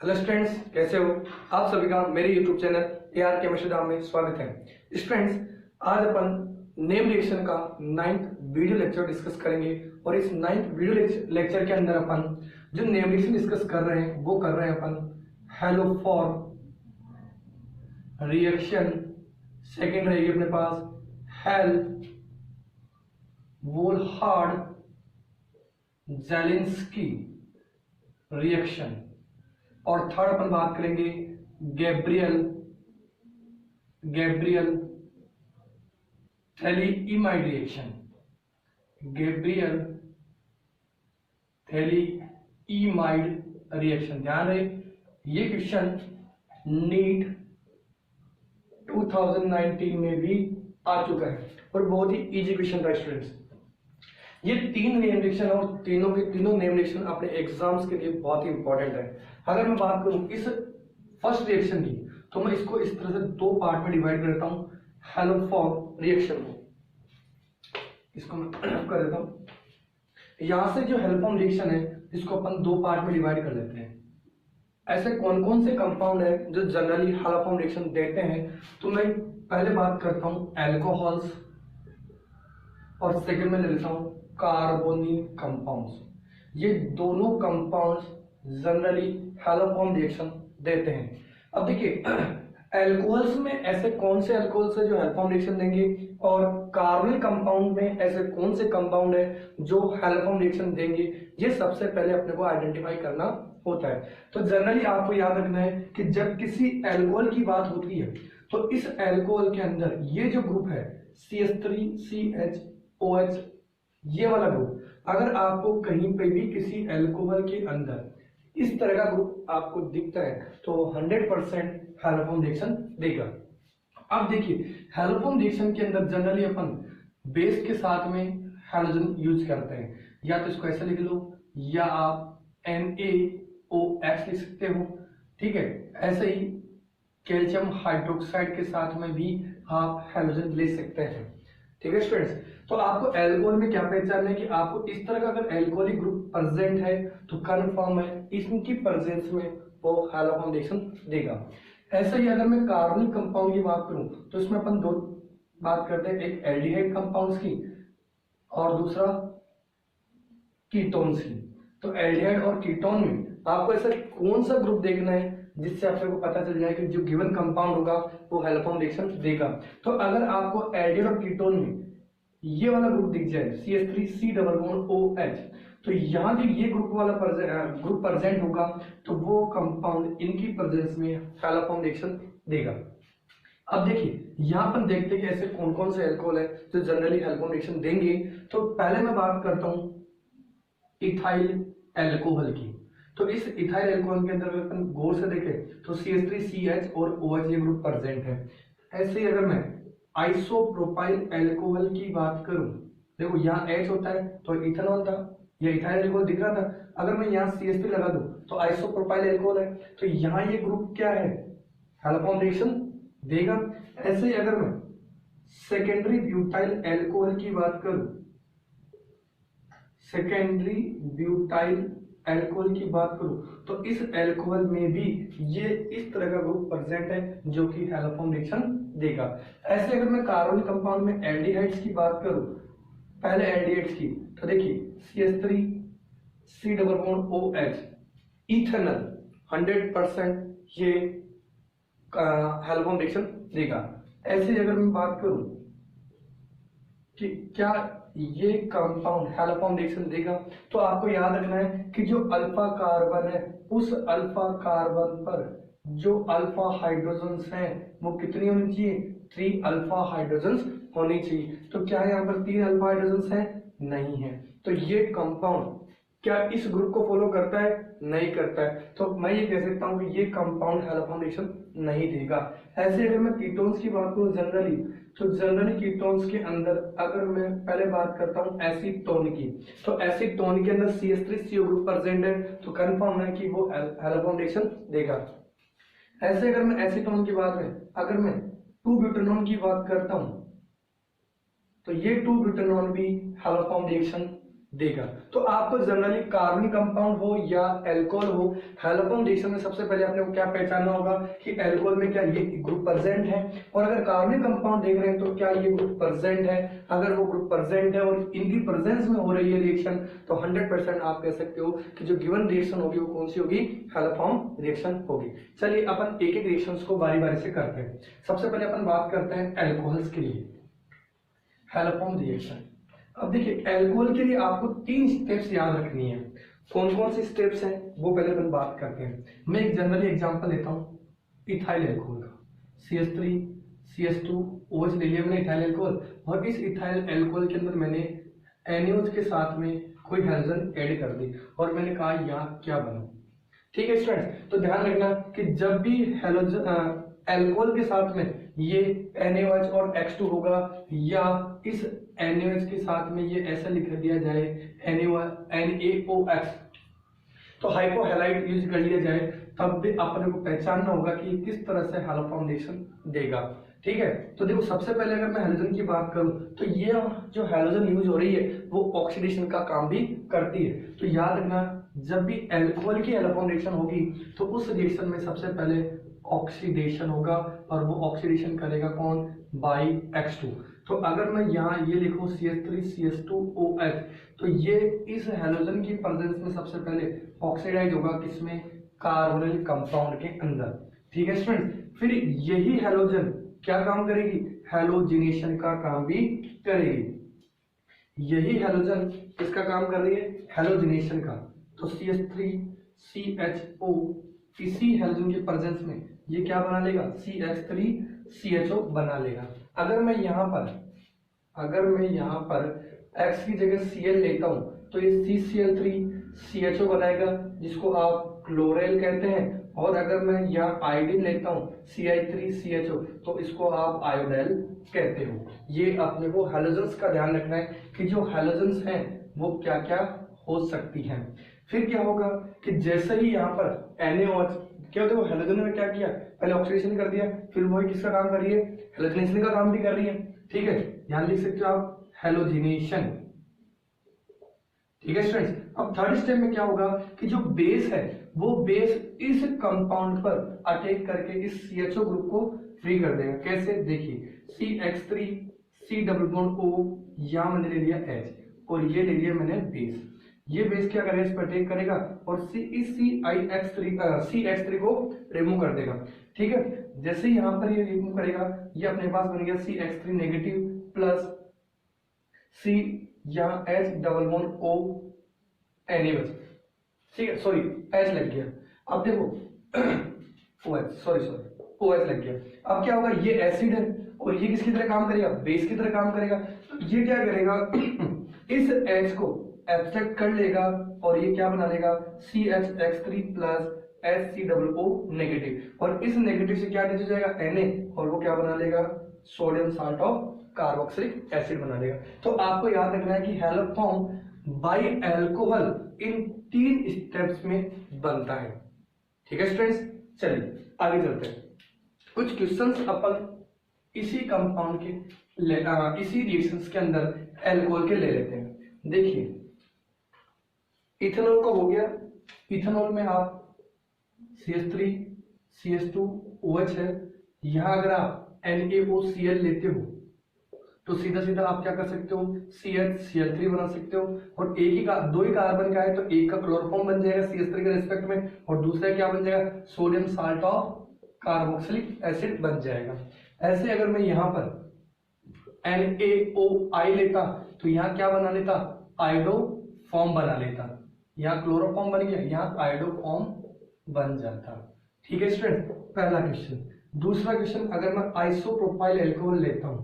Hello students, कैसे हो आप सभी का मेरे यूट्यूब चैनल AR केमिस्ट्री नाम में स्वागत है। स्टूडेंट्स, आज अपन नेम रिएक्शन का 9th वीडियो लेक्चर डिस्कस करेंगे और इस 9th वीडियो लेक्चर के अंदर अपन जो नेम रिएक्शन डिस्कस कर रहे हैं वो कर रहे हैं अपन हैलोफॉर्म रिएक्शन। सेकेंड रहेगी अपने पास हेल वोल्हार्ड जेलिंस्की रिएक्शन और थर्ड अपन बात करेंगे गैब्रियल थैलीइमाइड रिएक्शन। गैब्रियल थैलीइमाइड रिएक्शन, ध्यान रहे ये क्वेश्चन नीट 2019 में भी आ चुका है और बहुत ही इजी क्वेश्चन था स्टूडेंट्स। ये तीन नेम रिएक्शन और तीनों के तीनों नेम रिएक्शन अपने एग्जाम्स के लिए बहुत ही इंपॉर्टेंट है। अगर मैं बात करूं इस फर्स्ट रिएक्शन की तो मैं इसको इस तरह से दो पार्ट में डिवाइड कर देता हूं। हैलोफॉर्म रिएक्शन को इसको मैं कर देता हूं। यहां से जो हैलोफॉर्म रिएक्शन है इसको अपन दो पार्ट में डिवाइड कर लेते हैं। ऐसे कौन कौन से कंपाउंड है जो जनरली हैलोफॉर्म रिएक्शन देते हैं, तो मैं पहले बात करता हूं अल्कोहल्स और सेकंड में ले लेता हूं कार्बोनिल कंपाउंड्स। ये दोनों कंपाउंड्स जनरली हैलोफॉर्म रिएक्शन देते हैं। अब देखिए अल्कोहल्स में ऐसे कौन से अल्कोहल्स है जो हैलोफॉर्म रिएक्शन देंगे और कार्बोनिल कंपाउंड में ऐसे कौन से कंपाउंड है जो हैलोफॉर्म रिएक्शन देंगे, ये सबसे पहले अपने को आइडेंटिफाई करना होता है। तो जनरली आपको याद रखना है कि जब किसी अल्कोहल की बात होती है तो इस अल्कोहल के अंदर ये जो ग्रुप है CH3CHOH, ये वाला ग्रुप अगर आपको कहीं पे भी किसी अल्कोहल के अंदर इस तरह का ग्रुप आपको दिखता है तो 100% हैलोफॉर्म रिएक्शन देगा। अब देखिए हैलोफॉर्म रिएक्शन के अंदर जनरली अपन बेस के साथ में हैलोजन यूज करते हैं, या तो इसको ऐसे लिख लो या आप NaOH लिख सकते हो, ठीक है। ऐसे ही कैल्शियम हाइड्रोक्साइड के साथ में भी आप हैलोजन ले सकते हैं, ठीक है स्टूडेंट्स। तो आपको अल्कोहल में क्या पहचानना है कि आपको इस तरह का अगर अल्कोहलिक ग्रुप प्रेजेंट है तो कंफर्म है इसकी प्रेजेंस में वो हैलोफॉर्म रिएक्शन देगा। ऐसे ही अगर मैं कार्बोनिल कंपाउंड की बात करूं तो इसमें अपन दो बात करते हैं, एक एल्डिहाइड कंपाउंड्स की और दूसरा कीटोन्स की। तो एल्डिहाइड और कीटोन में आपको ऐसा कौन सा ग्रुप देखना है जिससे आपको पता चल जाए कि जो गिवन कंपाउंड होगा वो हैलोफॉर्म रिएक्शन देगा। तो अगर आपको एल्डिहाइड और कीटोन में ये वाला ग्रुप दिख जाए CH3C OH, तो यहाँ जो ये ग्रुप वाला ग्रुप प्रेजेंट होगा तो वो कंपाउंड इनकी प्रेजेंस में हैलोफॉर्म रिएक्शन देगा। अब देखिए यहाँ पर देखते हैं कि ऐसे कौन कौन से अल्कोहल है जो जनरली हैलोफॉर्म रिएक्शन देंगे। तो पहले मैं बात करता हूँ इथाइल अल्कोहल की। तो इस इथाइल अल्कोहल के अंदर अगर अपन गौर से देखें तो CH3CH और OH ये ग्रुप प्रेजेंट है। ऐसे ही अगर मैं आइसोप्रोपाइल अल्कोहल की बात करूं, देखो यहाँ H होता है तो इथेनॉल था, ये इथाइल अल्कोहल दिख रहा था। अगर मैं यहाँ CH3 लगा दूं तो आइसोप्रोपाइल अल्कोहल है, तो यहाँ ये ग्रुप क्या है हैलोफॉर्म रिएक्शन देगा। ऐसे ही अगर मैं सेकेंडरी ब्यूटाइल अल्कोहल की बात करूं, सेकेंडरी ब्यूटाइल अल्कोहल की बात करूं तो इस अल्कोहल में भी ये इस तरह का ग्रुप प्रेजेंट है जो कि हैलोफॉर्म रिएक्शन देगा। ऐसे अगर मैं कार्बोनिल कंपाउंड में एल्डिहाइड्स की बात करूं, पहले एल्डिहाइड्स की तो देखिए CH3C OH इथेनॉल 100% ये हैलोफॉर्म रिएक्शन देगा। ऐसे अगर मैं बात करूं कि क्या ये कंपाउंड हैलोफॉर्म रिएक्शन देगा, तो आपको याद रखना है कि जो अल्फा कार्बन है उस अल्फा कार्बन पर जो अल्फा हाइड्रोजन्स हैं वो कितनी होनी चाहिए, 3 अल्फा हाइड्रोजन्स होनी चाहिए। तो क्या यहाँ पर 3 अल्फा हाइड्रोजन्स हैं, नहीं है। तो ये कंपाउंड क्या इस ग्रुप को फॉलो करता है, नहीं करता है। तो मैं ये कह सकता हूँ कि ये कंपाउंड हैलोफॉर्म रिएक्शन नहीं देगा। ऐसे अगर मैं कीटोन्स की बात करूँ जनरली, तो जनरली कीटोन्स के अंदर अगर मैं पहले बात करता हूँ एसीटोन की, तो एसीटोन के अंदर CH3CO ग्रुप प्रेजेंट है तो कंफर्म है कि वो हैलोफॉर्म रिएक्शन देगा। ऐसे अगर मैं एसीटोन की बात में अगर मैं 2-ब्यूटेनॉन की बात करता हूँ तो ये 2-ब्यूटेनॉन भी हैलोफॉर्म रिएक्शन देगा। तो आपको जनरली कार्बनिक कंपाउंड हो या अल्कोहल हो, हैलोफॉर्म रिएक्शन में सबसे पहले आपने को क्या पहचानना होगा कि अल्कोहल में क्या ये ग्रुप प्रेजेंट है, और अगर कार्बनिक कंपाउंड देख रहे हैं तो क्या ये ग्रुप प्रेजेंट है। अगर वो ग्रुप प्रेजेंट है और इनकी प्रेजेंस में हो रही है रिएक्शन, तो 100% आप कह सकते हो कि जो गिवन रिएक्शन होगी वो कौन सी होगी, हैलोफॉर्म रिएक्शन होगी। चलिए अपन एक एक रिएक्शंस को बारी बारी से करते हैं। सबसे पहले अपन बात करते हैं अल्कोहल्स के लिए, हैलोफॉर्म रिएक्शन। अब देखिए अल्कोहल के लिए आपको 3 स्टेप्स याद रखनी है। कौन कौन सी स्टेप्स हैं वो पहले अपन बात करते हैं। मैं एक जनरली एग्जांपल लेता हूँ इथाइल अल्कोहल का, CH3 CH2 OH ले लिया मैंने इथाइल अल्कोहल, और इस इथाइल अल्कोहल के अंदर मैंने NaOH के साथ में कोई हैलोजन ऐड कर दी और मैंने कहा यहाँ क्या बना। ठीक है स्टूडेंट्स, तो ध्यान रखना कि जब भी हैलोजन अल्कोहल के साथ में ये NaOH और X2 होगा, या इस NaOH के साथ में ये ऐसा लिख दिया जाए NaOX, तो हाइपोहैलाइड यूज कर लिया जाए, तब भी अपने को पहचानना होगा कि किस तरह से हैलोफॉर्म रिएक्शन देगा। ठीक है, तो देखो सबसे पहले अगर मैं हैलोजन की बात करूं तो ये जो हैलोजन यूज हो रही है वो ऑक्सीडेशन का काम भी करती है। तो याद रखना जब भी अल्कोहल की हैलोफॉर्म रिएक्शन होगी तो उस रिएक्शन में सबसे पहले ऑक्सीडेशन होगा, और वो ऑक्सीडेशन करेगा कौन, बाई X2। तो अगर मैं यहाँ ये लिखूं CH3 CH2OH, तो ये इस हैलोजन की प्रेजेंस में सबसे पहले ऑक्सीडाइज होगा, किसमें, कार्बोनिल कंपाउंड के अंदर। ठीक है स्टूडेंट्स, फिर यही हैलोजन क्या काम करेगी, हैलोजिनेशन का काम भी करेगी। यही हैलोजन इसका काम कर रही है हैलोजिनेशन का। तो CH3 CHO इसी हैलोजन के प्रेजेंस में ये क्या बना लेगा, CH3 CHO बना लेगा। अगर मैं यहाँ पर X की जगह Cl लेता हूं तो ये CCl3 CHO बनाएगा, जिसको आप क्लोरेल कहते हैं, और अगर मैं यहाँ आयोडीन लेता हूँ Ci3 CHO, तो इसको आप आयोडाइल कहते हो। ये अपने को हैलोजन्स का ध्यान रखना है कि जो हैलोजन्स हैं वो क्या क्या हो सकती हैं। फिर क्या होगा कि जैसे ही यहाँ पर NaOH क्या होता है, हैलोजन में क्या किया, पहले ऑक्सीडेशन कर दिया, फिर वही किसका काम कर रही है, हैलोजिनेशन का काम भी कर रही है। ठीक है, यहां लिख सकते हो आप हैलोजिनेशन। ठीक है स्टूडेंट्स, अब थर्ड स्टेप में क्या होगा कि जो बेस है वो बेस इस कंपाउंड पर अटैक करके इस CHO ग्रुप को फ्री कर देगा। कैसे, देखिए CH3 C double bond O, यहां मैंने ले लिया H और ये ले लिया मैंने बेस। ये बेस क्या करेगा, इस पर अटैक करेगा और CH3 को रिमूव कर देगा। ठीक है, जैसे ही यहां पर ये रिमूव करेगा, ये अपने पास बन गया CH3 नेगेटिव प्लस C, यहाँ H double bond O NaOH। ठीक है, सॉरी H लग गया। अब देखो OH लग गया। अब क्या होगा, ये एसिड है और ये किसकी तरह काम करेगा, बेस की तरह काम करेगा। तो ये क्या करेगा इस H को एब्स्ट्रैक्ट कर लेगा और ये क्या बना लेगा, CHX3 प्लस HCOO नेगेटिव, और इस नेगेटिव से क्या अटैच हो जाएगा Na, और वो क्या बना लेगा, sodium salt of carboxylic acid बना लेगा। तो आपको याद रखना है कि haloform by alcohol in 3 steps में बनता है। ठीक है स्टूडेंट्स, चलिए आगे चलते हैं। कुछ क्वेश्चंस अपन इसी कंपाउंड के इसी रिएक्शंस के अंदर अल्कोहल के ले लेते हैं। देखिए इथेनॉल का हो गया, इथेनॉल में आप CH3 CH2 OH है, यहां अगर आप NaOCl लेते हो तो सीधा सीधा आप क्या कर सकते हो, CH3 बना सकते हो, और एक ही का दो ही कार्बन का है तो एक का क्लोरोफॉर्म बन जाएगा CH3 के रिस्पेक्ट में, और दूसरा क्या बन जाएगा, sodium salt of carboxylic acid बन जाएगा। ऐसे अगर मैं यहाँ पर NaOI लेता तो यहाँ क्या बना लेता, आयोडो फॉर्म बना लेता, यहाँ क्लोरोफॉर्म बन गया, यहाँ आयोडो फॉर्म बन जाता। ठीक है स्टूडेंट, पहला क्वेश्चन। दूसरा क्वेश्चन, अगर मैं आइसोप्रोपाइल अल्कोहल लेता हूं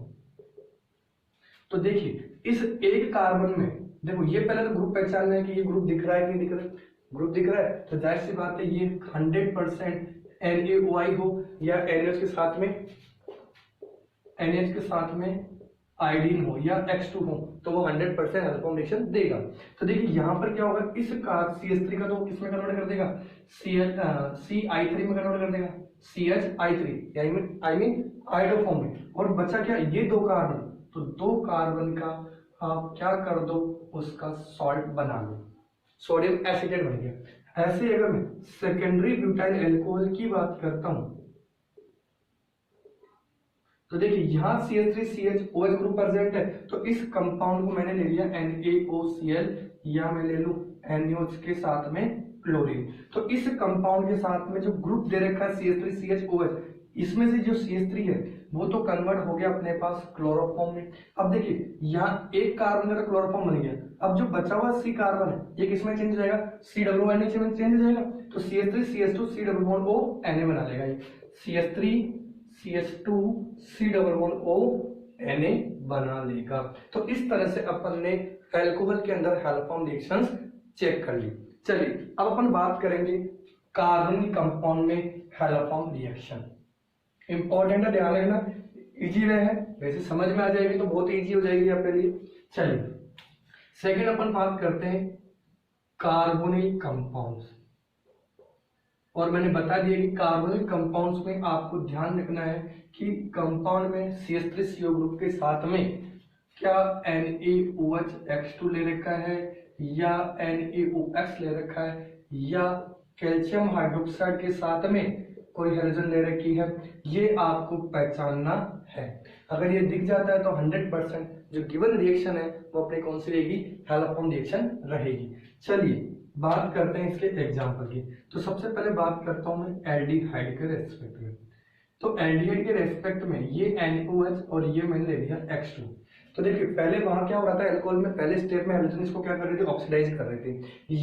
तो देखिए इस एक कार्बन में, देखो ये पहले तो ग्रुप पहचानना है कि ये ग्रुप दिख रहा है कि नहीं दिख रहा है। ग्रुप दिख रहा है तो जाहिर सी बात है ये 100% NaOI हो या NaOH के साथ में आयोडीन हो या X2 हो, तो वो 100% हैलोफॉर्म रिएक्शन देगा। तो देखिए यहाँ पर क्या होगा, इस CH3 का तो किस में कन्वर्ट कर देगा, CI3 में कन्वर्ट कर देगा, CHI3 I mean iodo form में, और बचा क्या, ये 2 कार्बन। तो 2 कार्बन का आप क्या कर दो, उसका सॉल्ट बना लो, सोडियम एसीटेट बन गया। ऐसे अगर मैं सेकेंडरी ब्यूटाइल अल्कोहल की बात करता हूं तो देखिए यहाँ CH3CHOH ग्रुप प्रेजेंट है, तो इस कंपाउंड को मैंने ले लिया NaOCl, या मैं ले लूं NaOH के साथ में क्लोरीन। तो इस कंपाउंड के साथ में जो ग्रुप दे रखा है CH3CHOH, इसमें से जो CH3 है वो तो कन्वर्ट हो गया अपने पास क्लोरोफॉर्म में। अब देखिए यहाँ एक कार्बन का क्लोरोफॉर्म बन गया, अब जो बचा हुआ C कार्बन है ये किसमें चेंज हो जाएगा, COO नीचे में चेंज हो जाएगा, तो CH3CH2 C double bond O Na बना लेगा ये, CH3CH2 C double bond O Na बना लेगा। तो इस तरह से अपन ने अल्कोहल के अंदर हैलोफॉर्म रिएक्शंस चेक कर ली। चलिए अब अपन बात करेंगे कार्बनिक कंपाउंड में हैलोफॉर्म रिएक्शन। इंपॉर्टेंट है, ध्यान रखना, इजी वे है, वैसे समझ में आ जाएगी तो बहुत इजी हो जाएगी आपके लिए। चलिए सेकंड अपन बात करते हैं कार्बोनिल कंपाउंड्स, और मैंने बता दिया कि कार्बोनिल कंपाउंड्स में आपको ध्यान रखना है कि कंपाउंड में CH3CO ग्रुप के साथ में क्या NaOH ले रखा है या NaOX ले रखा है या कैल्शियम हाइड्रोक्साइड के साथ में कोई हाइड्रोजन ले रखी है, ये आपको पहचानना है। अगर ये दिख जाता है तो 100% जो गिवन रिएक्शन है वो अपनी कौन सी रहेगी, हैलोफॉर्म रिएक्शन रहेगी। चलिए बात करते हैं इसके एग्जाम्पल की। तो सबसे पहले बात करता हूं मैं एल्डिहाइड के रेस्पेक्ट में। तो एल्डिहाइड के रेस्पेक्ट में ये NaOH और ये मैंने ले लिया X2। तो देखिए पहले वहां क्या हो रहा था, अल्कोहल में पहले स्टेप में हाइड्रोजन इसको क्या कर रहे थे, ऑक्सीडाइज कर रहे थे।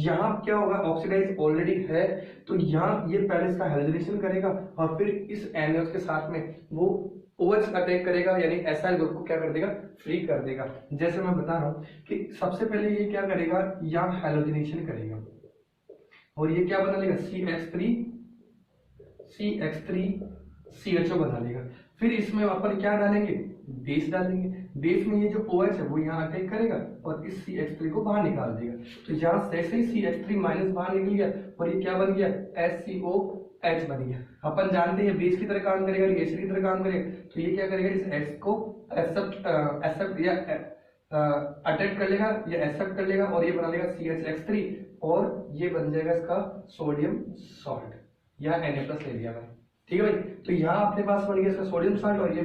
यहाँ क्या होगा, ऑक्सीडाइज ऑलरेडी है, तो यहाँ ये पहले इसका हाइड्रोजनेशन करेगा और फिर इस NaOH के साथ में वो OH अटैक करेगा, यानी एसाइल ग्रुप को क्या कर देगा, फ्री कर देगा। जैसे मैं बता रहा हूँ कि सबसे पहले ये क्या करेगा, यहाँ हाइड्रोजनेशन करेगा और ये क्या बना लेगा, CH3CHO बना लेगा। फिर इसमें अपन क्या डालेंगे, बेस डालेंगे, बेस में ये जो OH है वो यहाँ अटैक करेगा और इस CH3 को बाहर निकाल देगा। तो यहाँ से ही CH3 माइनस बाहर निकल गया और ये क्या बन गया, HCOH बन गया। अपन जानते हैं बेस की तरह काम करेगा, एसिड की तरह काम करेगा, तो ये क्या करेगा, इस H को एक्सेप्ट या अटैक कर लेगा या एक्सेप्ट कर लेगा और ये बना लेगा CH3 और ये बन जाएगा इसका सोडियम सॉल्ट या Na+ ले लिया मैंने, ठीक है भाई। तो यहाँ अपने पास बन गया इसका सोडियम सॉल्ट और ये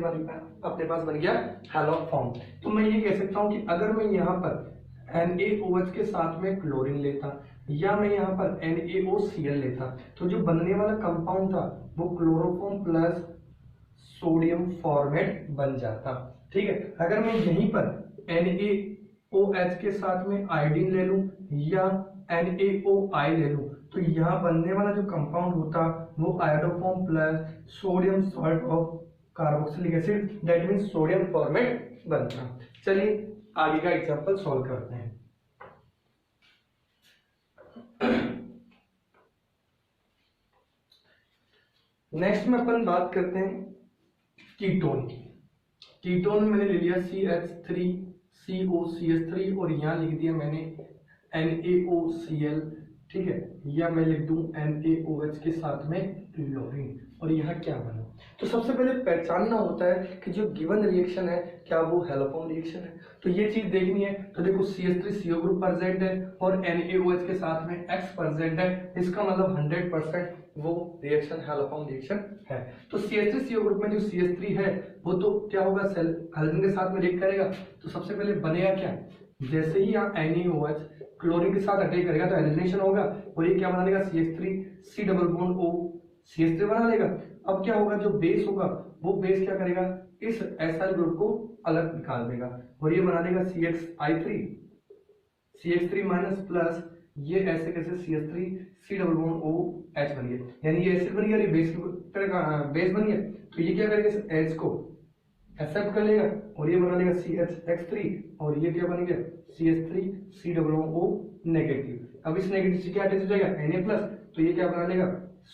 अपने पास बन गया हैलोफॉर्म। तो मैं ये कह सकता हूँ कि अगर मैं यहाँ पर NaOH के साथ में क्लोरीन लेता या मैं यहाँ पर NaOCl लेता तो जो बनने वाला कंपाउंड था वो क्लोरोफॉर्म प्लस सोडियम फॉर्मेट बन जाता, ठीक है। अगर मैं यहीं पर NaOH के साथ में आयोडीन ले लूं या NaOI ले लूं तो यहाँ बनने वाला जो कंपाउंड होता वो iodoform plus sodium salt of carboxylic acid, that means sodium format बनता। चलिए आगे का एग्जांपल सॉल्व करते हैं। नेक्स्ट में अपन बात करते हैं कीटोन की। कीटोन में मैंने ले लिया CH3COCH3 और यहाँ लिख दिया मैंने NaOCl, ठीक है, या मैं लिख दूं NaOH के साथ में क्लोरीन और यहाँ क्या बना। तो सबसे पहले पहचानना होता है कि जो गिवन रिएक्शन है क्या वो हैलोफॉर्म रिएक्शन है, तो ये चीज देखनी है। तो देखो CH3CO ग्रुप प्रेजेंट है और NaOH के साथ में X प्रेजेंट है, इसका मतलब 100% वो रिएक्शन हैलोफॉर्म रिएक्शन है। तो CH3CO ग्रुप में जो CH3 है वो तो क्या होगा, हाइड्रोजन के साथ में रिएक्ट करेगा। तो सबसे पहले बनेगा क्या, जैसे ही यहाँ NaOH क्लोरीन के साथ अटैक करेगा तो हाइड्रोजनेशन होगा और ये क्या बना लेगा, CH3 C double bond O CH3 बना लेगा। अब क्या होगा, जो बेस होगा वो बेस क्या करेगा, इस एसाइल ग्रुप को अलग निकाल देगा और ये बना लेगा CH3 माइनस प्लस ये ऐसे कैसे CH3 C double bond OH बन गया, यानी ये एसिड बन गया, ये बेस बेस बन गया। तो ये क्या करेगा, इस H को एक्सेप्ट कर लेगा और ये बना लेगा CH3 और ये क्या बन गया, CH3 C double bond O negative. अब इस नेगेटिव से क्या अटैच हो जाएगा, Na+, तो ये क्या बना लेगा,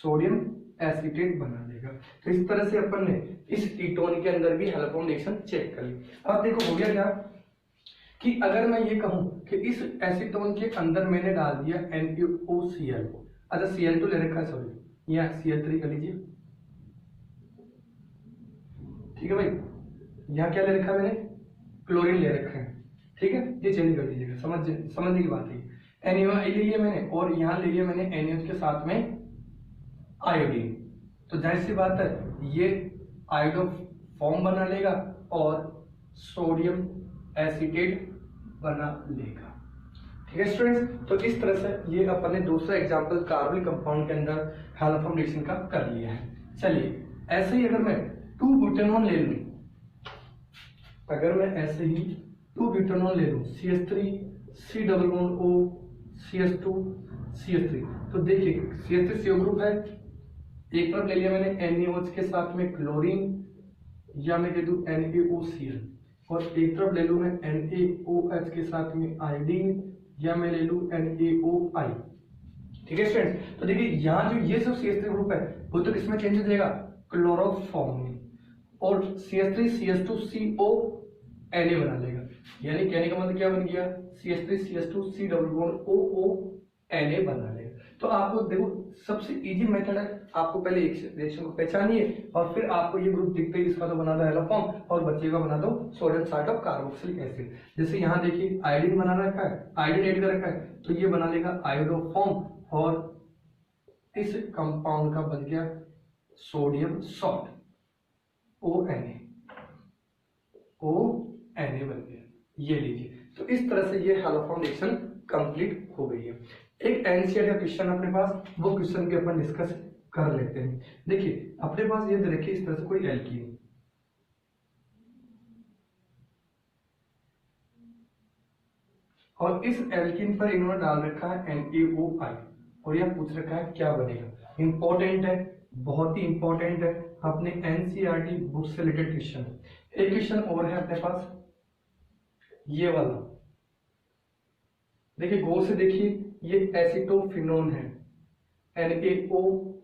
सोडियम एसीटेट बना लेगा। तो इस तरह से अपन ने इस कीटोन के अंदर भी हैलोफॉर्म रिएक्शन चेक कर ली। अब देखो हो गया क्या कि अगर मैं ये कहूं कि इस एसीटोन के अंदर मैंने डाल दिया NaOCl, अच्छा Cl2 ले रखा है, सॉरी यहाँ Cl3 कर लीजिए, ठीक है भाई। यहाँ क्या ले रखा है मैंने, क्लोरीन ले रखा है, ठीक है, ये चेंज कर दीजिएगा, समझने की बात है। NaOH ले लिया मैंने और यहाँ ले लिया मैंने NaOH के साथ में आयोडीन, तो जाहिर सी बात है ये आयोडो फॉर्म बना लेगा और सोडियम एसीटेट बना लेगा। ठीक है स्टूडेंट्स, तो इस तरह से ये अपन ने दूसरा एग्जांपल कार्बनिक कंपाउंड के अंदर हैलोफॉर्म रिएक्शन का कर लिया है। चलिए ऐसे ही अगर मैं 2-ब्यूटेनॉल ले लूं, अगर मैं ऐसे ही 2-ब्यूटेनॉल ले लूं, CH3 C double bond O CH2 CH3, तो देखिए CH3 CO ग्रुप है, एक तरफ ले लिया मैंने NaOH के साथ में क्लोरीन या मैं दे दूं NaOCl, और एक तरफ ले लूं मैं NaOH के साथ में आयोडीन या मैं ले लूं NaOI। ठीक है स्टूडेंट्स, तो देखिए यहाँ जो ये सब CH3 ग्रुप है वो तो किसमें चेंज हो जाएगा, क्लोरोफॉर्म में, और CH3 CH2CO Na बना लेगा, यानी कहने का मतलब क्या बन गया, CH3 CH2 C double bond OO Na बना लेगा। तो आपको देखो सबसे इजी मेथड है, आपको पहले एक रिएक्शन को पहचानिए और फिर आपको ये ग्रुप दिखते ही इसका तो बना दो हैलोफॉर्म और बच्चे का बना दो sodium salt of carboxylic acid. जैसे यहाँ देखिए आयोडीन बना रखा है, आयोडीन ऐड कर रखा है, तो ये बना लेगा आयोडोफॉर्म और इस कंपाउंड का बन गया सोडियम सॉल्ट ONA बन गया, ये लीजिए। तो इस तरह से ये हैलोफॉर्म रिएक्शन कंप्लीट हो गई है। एक एनसीईआरटी का क्वेश्चन अपने पास, वो क्वेश्चन भी अपन डिस्कस कर लेते हैं। देखिए अपने पास ये देखिए इस तरह से कोई एल्कीन, और इस एल्कीन पर इन्होंने डाल रखा है NaOI और यह पूछ रखा है क्या बनेगा। इंपॉर्टेंट है, बहुत ही इंपॉर्टेंट है, अपने एनसीईआरटी बुक से रिलेटेड क्वेश्चन। एक क्वेश्चन और है अपने पास ये वाला, देखिए गौर से देखिए, ये एसिटोफिनोन है, NaOH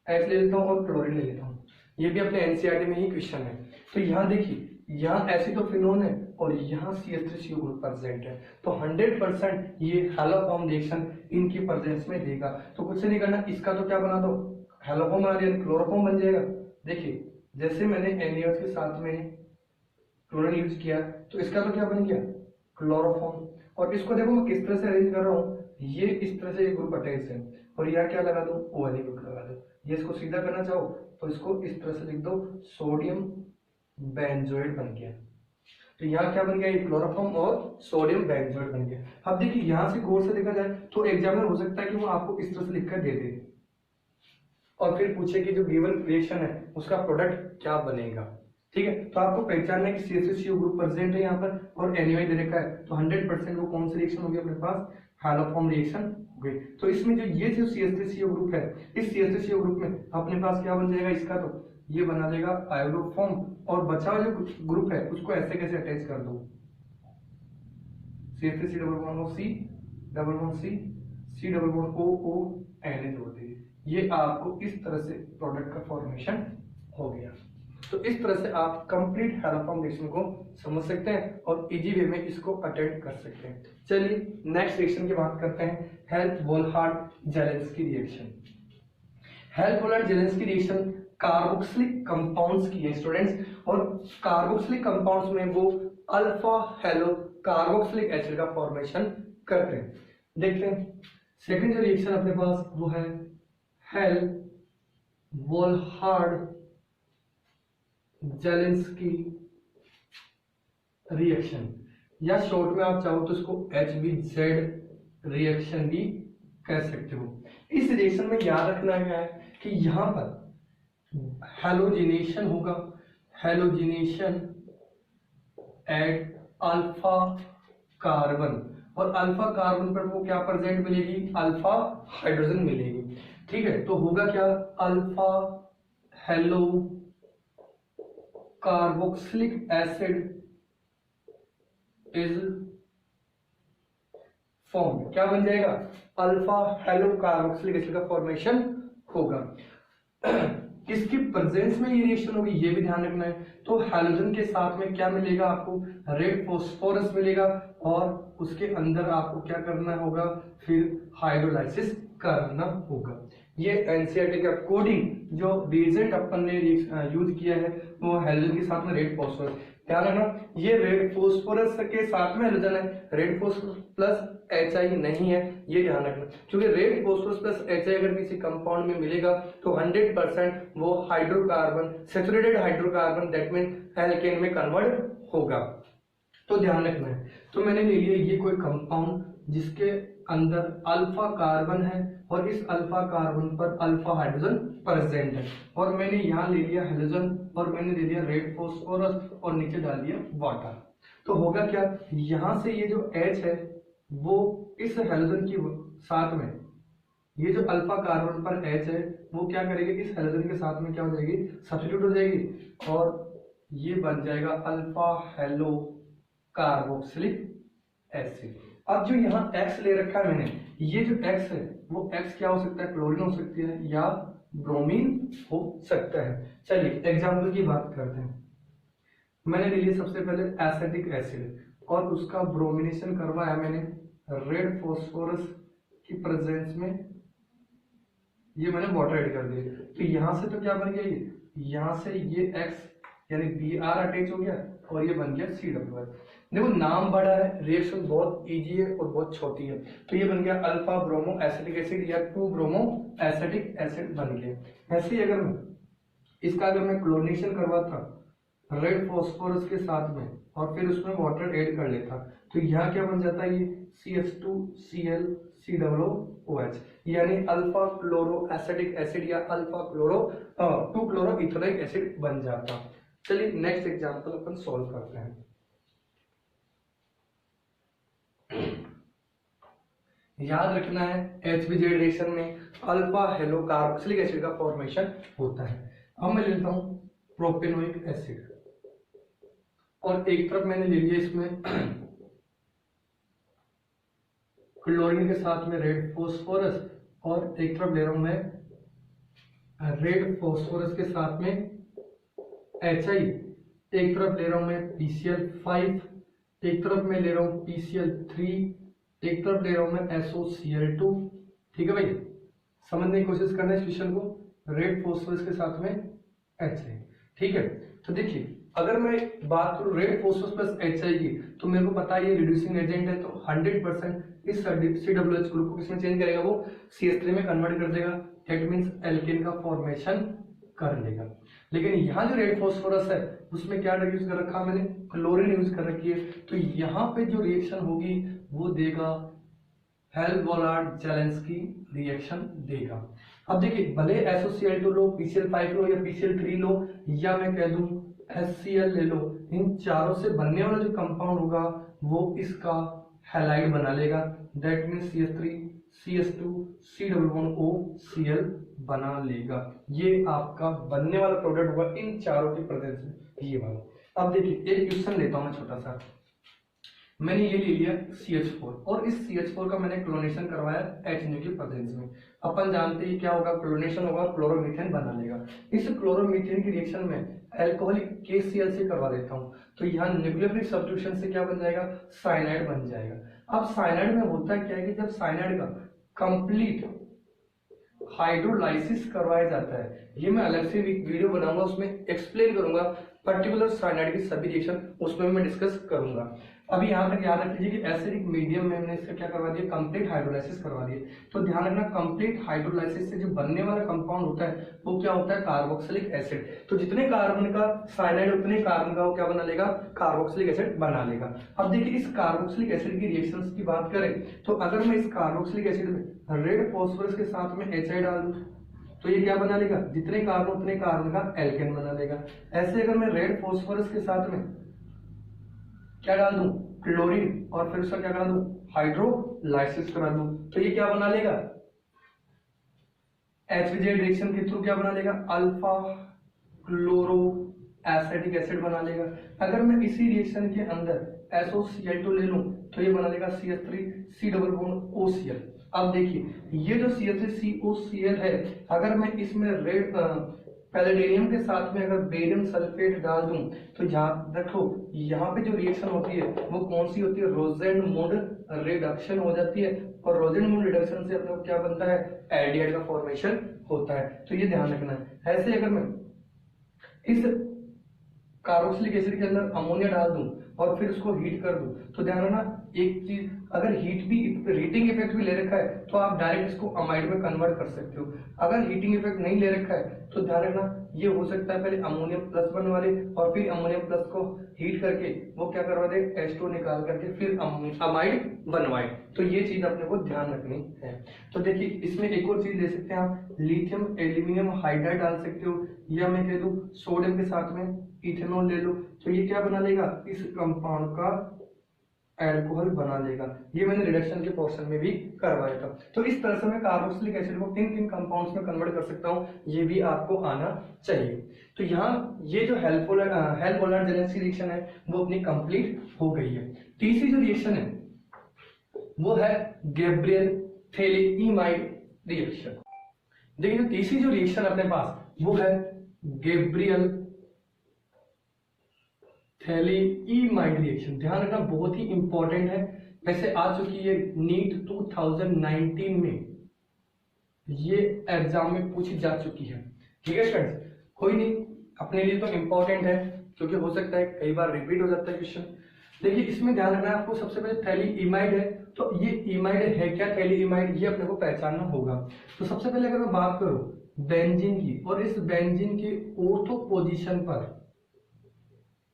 ले लेता हूं और क्लोरीन ले लेता हूं, ये भी अपने एनसीईआरटी में ही क्वेश्चन है। तो यहाँ देखिए यहाँ एसिटोफिनोन है और यहाँ CH3CO ग्रुप प्रेजेंट है, तो 100% ये हैलोफॉर्म रिएक्शन इनकी प्रेजेंस में देगा। तो कुछ नहीं करना, इसका तो क्या बना दो, हैलोफॉर्म बना दिया, क्लोरोफॉर्म बन जाएगा। देखिए जैसे मैंने NaOH के साथ में क्लोरीन यूज किया तो इसका तो क्या बन गया, क्लोरोफॉर्म। और इसको देखो मैं किस तरह से अरेंज कर रहा हूँ, ये इस तरह से ये ग्रुप अटैच है और यहाँ क्या लगा दो, ONA ग्रुप लगा दो। ये इसको सीधा करना चाहो तो इसको इस तरह से लिख दो, सोडियम बेंजोएट बन गया। तो यहाँ क्या बन गया, ये क्लोरोफॉर्म और सोडियम बेंजोएट बन गया। अब देखिए यहाँ से गौर से देखा जाए तो एग्जामिनर हो सकता है कि वो आपको इस तरह से लिखकर दे दे और फिर पूछे कि जो गिवन रिएक्शन है उसका प्रोडक्ट क्या बनेगा। ठीक है, तो आपको पहचानना है कि CH3CO ग्रुप प्रेजेंट है यहाँ पर और NaOH दे रखा है, तो 100% वो कौन सी रिएक्शन होगी अपने पास, हैलोफॉर्म रिएक्शन हो गई। तो इसमें जो ये जो CH3CO ग्रुप है, इस CH3CO ग्रुप में अपने पास क्या बन जाएगा, इसका तो ये बना देगा आयोडोफॉर्म, और बचा हुआ जो ग्रुप है उसको ऐसे कैसे अटैच कर दो, CH3C double bond C double bond C double bond O Na जोड़ दीजिए, ये आपको इस तरह से प्रोडक्ट का फॉर्मेशन हो गया। तो इस तरह से आप कंप्लीट हैलोफॉर्म रिएक्शन को समझ सकते हैं और इजी वे में इसको अटेंड कर सकते हैं। चलिए नेक्स्ट रिएक्शन की बात करते हैं, हेल्थ-वोल्हार्ड-जेलेंस्की रिएक्शन। हेल्थ-वोल्हार्ड-जेलेंस्की रिएक्शन कार्बोक्सिलिक कंपाउंड्स की है स्टूडेंट्स, और कार्बोक्सिलिक कंपाउंड्स में वो अल्फा हेलो कार्बोक्सिलिक एसिड का फॉर्मेशन करते हैं। देखते हैं सेकंड जो रिएक्शन अपने पास वो है हेल्थ-वोल्हार्ड जेलेंस्की रिएक्शन, या शॉर्ट में आप चाहो तो इसको HBZ रिएक्शन भी कह सकते हो। इस रिएक्शन में याद रखना है कि यहां पर हैलोजिनेशन होगा, हैलोजिनेशन एट अल्फा कार्बन, और अल्फा कार्बन पर वो क्या प्रेजेंट मिलेगी, अल्फा हाइड्रोजन मिलेगी। ठीक है, तो होगा क्या, alpha hello carboxylic acid is form, क्या बन जाएगा, अल्फा हेलो कार्बोक्सिलिक एसिड का फॉर्मेशन होगा। किसकी प्रेजेंस में ये रिएक्शन होगी ये भी ध्यान रखना है। तो हैलोजन के साथ में क्या मिलेगा आपको, रेड फॉस्फोरस मिलेगा, और उसके अंदर आपको क्या करना होगा, फिर हाइड्रोलाइसिस करना होगा। ये एनसीईआरटी का कोडिंग जो रिएजेंट अपन ने यूज किया है वो हेलोजन के साथ में रेड फॉस्फोरस। ध्यान रखना, ये रेड फॉस्फोरस के साथ में हेलोजन है, रेड फॉस्फोरस प्लस HI नहीं है, ये ध्यान रखना। क्योंकि रेड फॉस्फोरस प्लस HI अगर किसी कंपाउंड में मिलेगा तो 100% वो hydrocarbon, saturated hydrocarbon, that mean alkane में कन्वर्ट होगा। तो ध्यान रखना है। तो मैंने ले लिया ये कोई कंपाउंड जिसके अंदर अल्फा कार्बन है और इस अल्फा कार्बन पर अल्फा हाइड्रोजन प्रेजेंट है, और मैंने यहाँ ले लिया हेलोजन और मैंने ले लिया रेड फॉस्फोरस और नीचे डाल दिया वाटर। तो होगा क्या, यहाँ से ये जो H है वो इस हेलोजन की साथ में, ये जो अल्फा कार्बन पर H है वो क्या करेगी, इस हेलोजन के साथ में क्या हो जाएगी, सब्स्टिट्यूट हो जाएगी, और ये बन जाएगा अल्फा हेलो कार्बोक्सिलिक एसिड। अब जो यहाँ X ले रखा है मैंने, ये जो X है वो X क्या हो सकता है, क्लोरीन हो सकती है या ब्रोमीन हो सकता है। चलिए एग्जाम्पल की बात करते हैं। मैंने ले लिया सबसे पहले एसिटिक एसिड और उसका ब्रोमिनेशन करवाया मैंने रेड फॉस्फोरस की प्रेजेंस में, ये मैंने वाटर ऐड कर दिया। तो यहां से तो क्या बन गया, ये यहां से ये X यानी Br अटैच हो गया और ये बन गया CH। देखो नाम बड़ा है, रिएक्शन बहुत इजी है और बहुत छोटी है। तो ये बन गया अल्फा ब्रोमो एसिटिक एसिड या 2 ब्रोमो एसिटिक एसिड बन गया। ऐसे ही अगर मैं क्लोरीनेशन करवाता रेड फॉस्फोरस के साथ में और फिर उसमें वाटर ऐड कर लेता तो यहाँ क्या बन जाता है, ये CH2Cl COOH यानी अल्फा क्लोरो एसिटिक एसिड या alpha chloro 2 chloro ethanoic acid बन जाता। चलिए नेक्स्ट एग्जांपल अपन सॉल्व करते हैं। याद रखना है HBJ रिएक्शन में अल्फा हेलो कार्बोक्सिलिक एसिड का फॉर्मेशन होता है। अब मैं लेता हूं प्रोपेनोइक एसिड और एक तरफ मैंने ले लिया इसमें क्लोरीन के साथ में रेड फॉस्फोरस और एक तरफ ले रहा हूं मैं रेड फॉस्फोरस के साथ में HI, एक तरफ ले रहा हूं मैं PCl5, एक तरफ मैं ले रहा हूं PCl3, एक तरफ ले रहा हूं मैं SOCl2। ठीक है भाई, समझने की कोशिश करना है इस क्वेश्चन को, रेड फॉस्फोरस के साथ में HI। ठीक है, तो देखिए अगर मैं बात करूं रेड फॉस्फोरस प्लस HI की तो मेरे को पता है ये रिड्यूसिंग एजेंट है, तो 100% इस COOH ग्रुप को किसमें चेंज करेगा, वो CH3 में कन्वर्ट कर देगा, दैट मींस एल्केन का फॉर्मेशन कर लेगा। लेकिन यहाँ जो रेड फॉस्फोरस है उसमें क्या यूज कर रखा मैंने, क्लोरीन यूज कर रखी है, तो यहाँ पे जो रिएक्शन होगी वो देगा हेल्बोलार्ड जेलेंस्की रिएक्शन देगा। अब देखिए भले SOCl2 लो, PCl5 लो या PCl3 लो या मैं कह दूं HCl ले लो, इन चारों से बनने वाला जो कंपाउंड होगा वो इसका हैलाइड बना लेगा, that means CH3 CH2 C++OCl बना लेगा। ये आपका बनने वाला प्रोडक्ट होगा इन चारों की प्रेजेंस में, ये वाला। अब देखिए एक क्वेश्चन लेता हूं मैं छोटा सा। मैंने ये ले लिया CH4 और इस CH4 का मैंने क्लोरीनेशन करवाया HNO की प्रेजेंस में। अपन जानते हैं क्या होगा, क्लोरीनेशन होगा, क्लोरोमीथेन बना लेगा। इस क्लोरोमीथेन की रिएक्शन में अल्कोहलिक KCl से करवा देता हूं, तो यहाँ न्यूक्लियोफिलिक सब्स्टिट्यूशन से क्या बन जाएगा, साइनाइड बन जाएगा। अब साइनाइड में होता क्या है कि जब साइनाइड का कंप्लीट हाइड्रोलाइसिस करवाया जाता है, ये मैं अलग से वीडियो बनाऊंगा, उसमें एक्सप्लेन करूंगा पर्टिकुलर साइनाइड की सभी रिएक्शन, उसमें मैं डिस्कस करूंगा। अभी यहाँ तक याद रख लीजिए कि एसिडिक मीडियम में हमने इसका क्या करवा दिया, कंप्लीट हाइड्रोलाइसिस करवा दिया। तो ध्यान रखना कंप्लीट हाइड्रोलाइसिस से जो बनने वाला कंपाउंड होता है वो क्या होता है, कार्बोक्सिलिक एसिड। तो जितने कार्बन का साइनाइड उतने कार्बन का वो क्या बना लेगा, कार्बोक्सिलिक एसिड बना लेगा। अब देखिए इस कार्बोक्सिलिक एसिड की रिएक्शंस की बात करें तो अगर मैं इस कार्बोक्सिलिक एसिड में रेड फॉस्फोरस के साथ में HI डाल दूं तो ये क्या बना लेगा, जितने कार्बन उतने कार्बन का एल्केन बना लेगा। ऐसे अगर मैं रेड फॉस्फोरस के साथ में क्या डाल दूं, क्लोरीन, और फिर उसका क्या करा दूं, हाइड्रोलाइसिस करा दूं, तो ये क्या बना लेगा, HBJ रिएक्शन के थ्रू क्या बना लेगा, अल्फा क्लोरो एसिटिक एसिड बना लेगा। अगर मैं इसी रिएक्शन के अंदर SOCl2 ले लूं तो ये बना लेगा CH3 C++OCl। अब देखिए ये जो CH3COCl है, अगर मैं इसमें रेड पैलेडियम के साथ में अगर बेरियम सल्फेट डाल दूं तो यहाँ देखो यहाँ पे जो रिएक्शन होती है वो कौन सी होती है, रोसेंडमुंड रिडक्शन हो जाती है, और रोजेंड रिडक्शन से अपने को क्या बनता है, एल्डिहाइड का फॉर्मेशन होता है। तो ये ध्यान रखना है। ऐसे अगर मैं इस कार्बोक्सिलिक एसिड के अंदर अमोनिया डाल दूं और फिर उसको हीट कर दूं, तो ध्यान रखना एक चीज, अगर हीटिंग इफेक्ट भी ले रखा है तो आप डायरेक्ट इसको अमाइड में कन्वर्ट कर सकते हो। अगर हीटिंग इफेक्ट नहीं ले रखा है तो ध्यान रखना ये हो सकता है पहले अमोनियम प्लस बनवा ले और फिर अमोनियम प्लस को हीट करके वो क्या करवा दे, H2 निकाल करके फिर अमाइड बनवाए। तो ये चीज अपने को ध्यान रखनी है। तो देखिए इसमें एक और चीज ले सकते हैं आप, लिथियम एल्यूमिनियम हाइड्राइड डाल सकते हो, या मैं कह दूं सोडियम के साथ में इथेनॉल ले लो, तो ये क्या बना लेगा, इस कंपाउंड का अल्कोहल बना लेगा। ये मैंने रिडक्शन के पोर्शन में भी करवाया था। तो इस तरह से मैं कार्बोक्सिलिक एसिड को किन किन कंपाउंड्स में कन्वर्ट कर सकता हूँ, ये भी आपको आना चाहिए। तो यहाँ ये जो हेल्पोलर जैलेंस्की रिएक्शन है वो अपनी कंप्लीट हो गई है। तीसरी जो रिएक्शन है वो है गैब्रियल थैलीइमाइड रिएक्शन। देखिए जो तीसरी जो रिएक्शन अपने पास वो है गैब्रियल थैलीइमाइड रिएक्शन। ध्यान रखना बहुत ही इंपॉर्टेंट है, वैसे आ चुकी है नीट 2019 में, ये एग्जाम में पूछी जा चुकी है। ठीक है स्टूडेंट्स, कोई नहीं, अपने लिए तो इंपॉर्टेंट है क्योंकि हो सकता है कई बार रिपीट हो जाता है क्वेश्चन। देखिए इसमें ध्यान रखना है आपको, सबसे पहले थैलीइमाइड है, तो ये इमाइड है क्या, थैलीइमाइड, ये अपने को पहचानना होगा। तो सबसे पहले अगर मैं बात करूं बेंजीन की, और इस बेंजीन के ऑर्थो पोजीशन पर,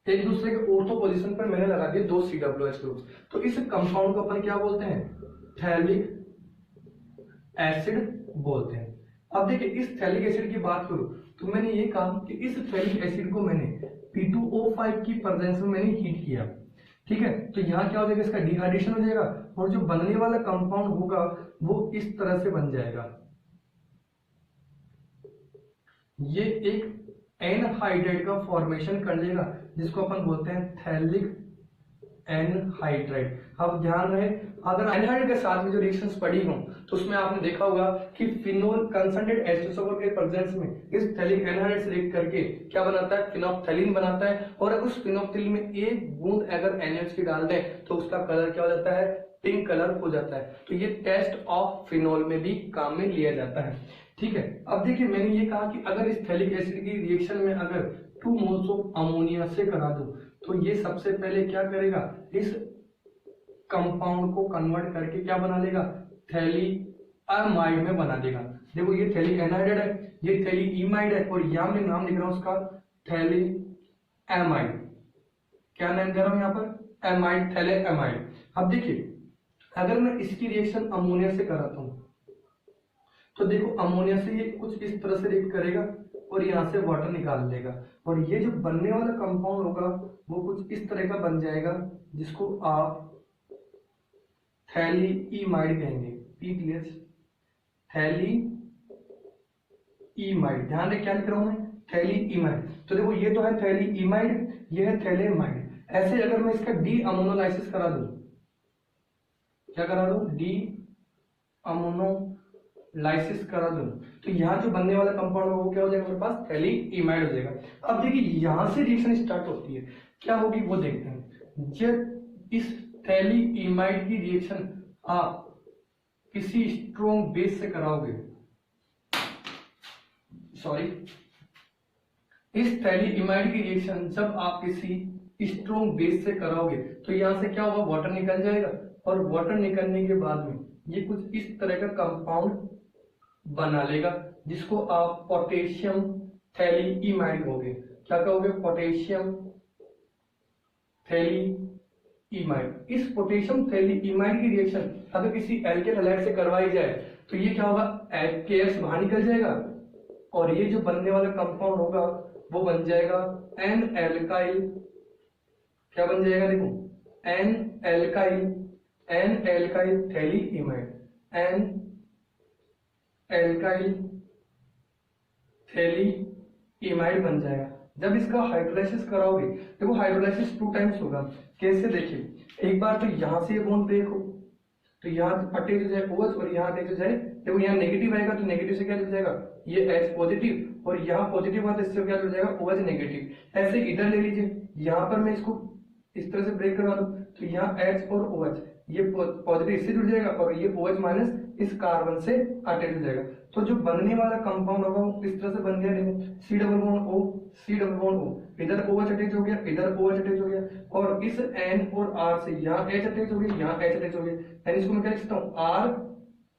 एक दूसरे के ऑर्थो पोजीशन पर मैंने लगा दिए 2 COH ग्रुप, तो इस कंपाउंड को अपन क्या बोलते हैं, थैलिक एसिड बोलते हैं। अब देखिए इस थैलिक एसिड की बात करूं तो मैंने ये कहा कि इस थैलिक एसिड को मैंने P2O5 की प्रेजेंस में मैंने हीट किया। ठीक है, तो यहाँ क्या हो जाएगा, इसका डिहाइड्रेशन हो जाएगा और जो बनने वाला कंपाउंड होगा वो इस तरह से बन जाएगा। ये एक एनहाइड्राइड का फॉर्मेशन कर लेगा जिसको अपन बोलते हैं थैलिक एनहाइड्राइड। अब ध्यान रहे, अगर एनहाइड्राइड के साथ में जो रिएक्शंस पढ़ी हों तो उसमें आपने देखा होगा कि फिनोल कंसंट्रेटेड H2SO4 के प्रेजेंस में इस थैलिक एनहाइड्राइड से रिएक्ट करके क्या बनाता है, फिनोप्थैलीन बनाता है, और उस फिनोप्थैलीन में एक बूंद अगर NaOH की डाल दें तो उसका कलर क्या हो जाता है, पिंक कलर हो जाता है। तो ये टेस्ट ऑफ फिनोल में भी काम में लिया जाता है। ठीक है, अब देखिए मैंने ये कहा कि अगर इस थैलिक एसिड की रिएक्शन में अगर 2 मोल्स ऑफ अमोनिया से करा दूं तो ये सबसे पहले क्या करेगा, इस कंपाउंड को कन्वर्ट करके क्या बना लेगा, थैलीइमाइड में बना देगा। देखो ये थैलिक एनहाइड्राइड है, ये थैलीइमाइड है, और यहां मैं नाम लिख रहा हूं उसका थैलीएमाइड। क्या नाम दे रहा हूं यहाँ पर, एमाइड, थैलीएमाइड। अब देखिए अगर मैं इसकी रिएक्शन अमोनिया से कराता हूं तो देखो अमोनिया से ये कुछ इस तरह से रिएक्ट करेगा और यहाँ से वाटर निकाल लेगा, और ये जो बनने वाला कंपाउंड होगा वो कुछ इस तरह का बन जाएगा जिसको आप थैलीइमाइड कहेंगे, PTH, थैलीइमाइड। ध्यान रहे क्या लिख रहा हूं मैं, थैलीइमाइड। तो देखो ये तो है थैलीइमाइड, ये है थैलीइमाइड। ऐसे अगर मैं इसका डी अमोनोलाइसिस करा दूं, क्या करा दूं, डी अमोनोलाइसिस करा दूं, तो यहाँ जो बनने वाला कंपाउंड होगा वो क्या हो जाएगा, मेरे पास थैलीइमाइड हो जाएगा। अब देखिए यहां से रिएक्शन स्टार्ट होती है, क्या होगी वो देखते हैं। जब इस थैलीइमाइड की रिएक्शन आप किसी स्ट्रॉन्ग बेस से कराओगे, सॉरी, इस थैलीइमाइड की रिएक्शन जब आप किसी स्ट्रॉन्ग बेस से कराओगे तो यहां से क्या होगा, वाटर निकल जाएगा, और वाटर निकलने के बाद में ये कुछ इस तरह का कंपाउंड बना लेगा जिसको आप पोटेशियम थैलीइमाइड कहोगे। क्या कहोगे, पोटेशियम थैलीइमाइड। इस पोटेशियम थैलीइमाइड की रिएक्शन अगर किसी एल्केन हैलाइड से करवाई जाए तो ये क्या होगा, KH बाहर निकल जाएगा, और ये जो बनने वाला कंपाउंड होगा वो बन जाएगा एन एल्काइल। क्या बन जाएगा, देखो एन एल्काइल थैलीइमाइड, एन एल्काइल थैलीइमाइड बन जाएगा। जब इसका हाइड्रोलाइसिस कराओगे, देखो हाइड्रोलाइसिस 2 टाइम्स होगा। कैसे, देखिए एक बार तो यहां से ये बॉन्ड ब्रेक हो तो यहाँ अटैच हो जाए OH, और यहाँ अटैच हो जाए, देखो यहाँ नेगेटिव आएगा तो नेगेटिव से क्या हो जाएगा, ये H पॉजिटिव, और यहाँ पॉजिटिव आता है इससे क्या हो जाएगा, OH नेगेटिव। ऐसे इधर ले लीजिए, यहाँ पर मैं इसको इस तरह से ब्रेक करवा दूं तो यहाँ H और OH, ये पॉजिटिव इससे जुड़ जाएगा और ये OH माइनस इस कार्बन से अटैच हो जाएगा। तो जो बनने वाला कंपाउंड होगा वो इस तरह से बन गया, देखो C double bond O, C double bond O, इधर OH अटैच हो गया, इधर OH अटैच हो गया, और इस N और R से यहाँ H अटैच हो गया, यहाँ H अटैच हो गया, यानी इसको मैं क्या लिख सकता हूँ, R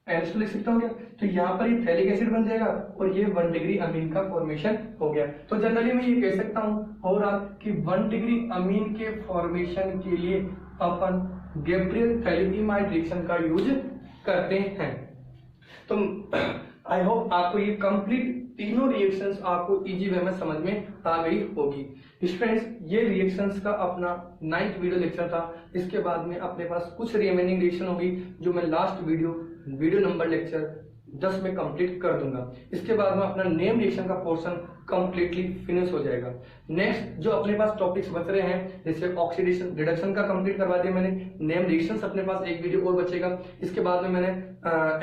N लिख सकता हूँ क्या। तो यहाँ पर ये थैलिक एसिड बन जाएगा और ये 1 डिग्री अमीन का फॉर्मेशन हो गया। तो जनरली मैं ये कह सकता हूँ ओवरऑल कि 1 डिग्री अमीन के फॉर्मेशन के लिए अपन गैब्रियल थैलिक इमाइड रिएक्शन का यूज करते हैं। तो आई होप आपको ये कंप्लीट तीनों रिएक्शंस आपको इजी वे में समझ में आ गई होगी। स्टूडेंट्स, ये रिएक्शंस का अपना 9th वीडियो लेक्चर था। इसके बाद में अपने पास कुछ रिमेनिंग रिएक्शन होगी जो मैं लास्ट वीडियो नंबर लेक्चर 10 में कंप्लीट कर दूंगा। इसके बाद में अपना नेम रिएक्शन का पोर्शन कंप्लीटली फिनिश हो जाएगा। नेक्स्ट जो अपने पास टॉपिक्स बच रहे हैं, जैसे ऑक्सीडेशन रिडक्शन का कंप्लीट करवा दिया मैंने, नेम रिएक्शंस अपने पास एक वीडियो और बचेगा। इसके बाद में मैंने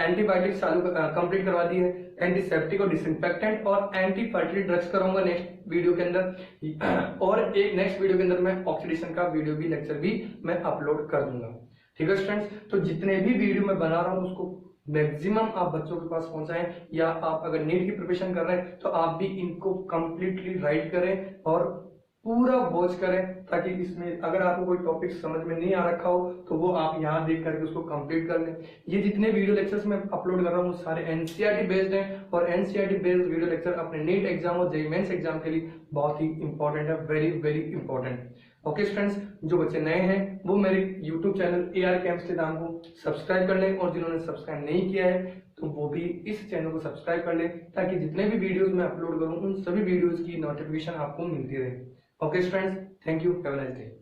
एंटीबायोटिक्स चालू कंप्लीट करवा दी है, एंटीसेप्टिक और डिसइंफेक्टेंट और एंटी फर्टिलिटी ड्रग्स कराऊंगा नेक्स्ट वीडियो के अंदर, और एक नेक्स्ट वीडियो के अंदर मैं ऑक्सीडेशन का वीडियो भी लेक्चर भी मैं अपलोड कर दूंगा। ठीक है स्टूडेंट्स, तो जितने भी वीडियो मैं बना रहा हूँ उसको मैक्सिमम आप बच्चों के पास पहुंचाएं, या आप अगर नीट की प्रिपरेशन कर रहे हैं तो आप भी इनको कंप्लीटली राइट करें और पूरा वॉच करें, ताकि इसमें अगर आपको कोई टॉपिक समझ में नहीं आ रखा हो तो वो आप यहाँ देख करके उसको कंप्लीट कर लें। ये जितने वीडियो लेक्चर्स मैं अपलोड कर रहा हूँ सारे एनसीईआरटी बेस्ड हैं, और एनसीईआरटी बेस्ड वीडियो लेक्चर अपने नीट एग्जाम और जेईई मेंस एग्जाम के लिए बहुत ही इंपॉर्टेंट है, very very important. Okay students, जो बच्चे नए हैं वो मेरे यूट्यूब चैनल AR केमिस्ट्री नाम को सब्सक्राइब कर लें, और जिन्होंने सब्सक्राइब नहीं किया है तो वो भी इस चैनल को सब्सक्राइब कर लें, ताकि जितने भी वीडियोस मैं अपलोड करूं उन सभी वीडियोस की नोटिफिकेशन आपको मिलती रहे। Okay students, thank you, have a nice day.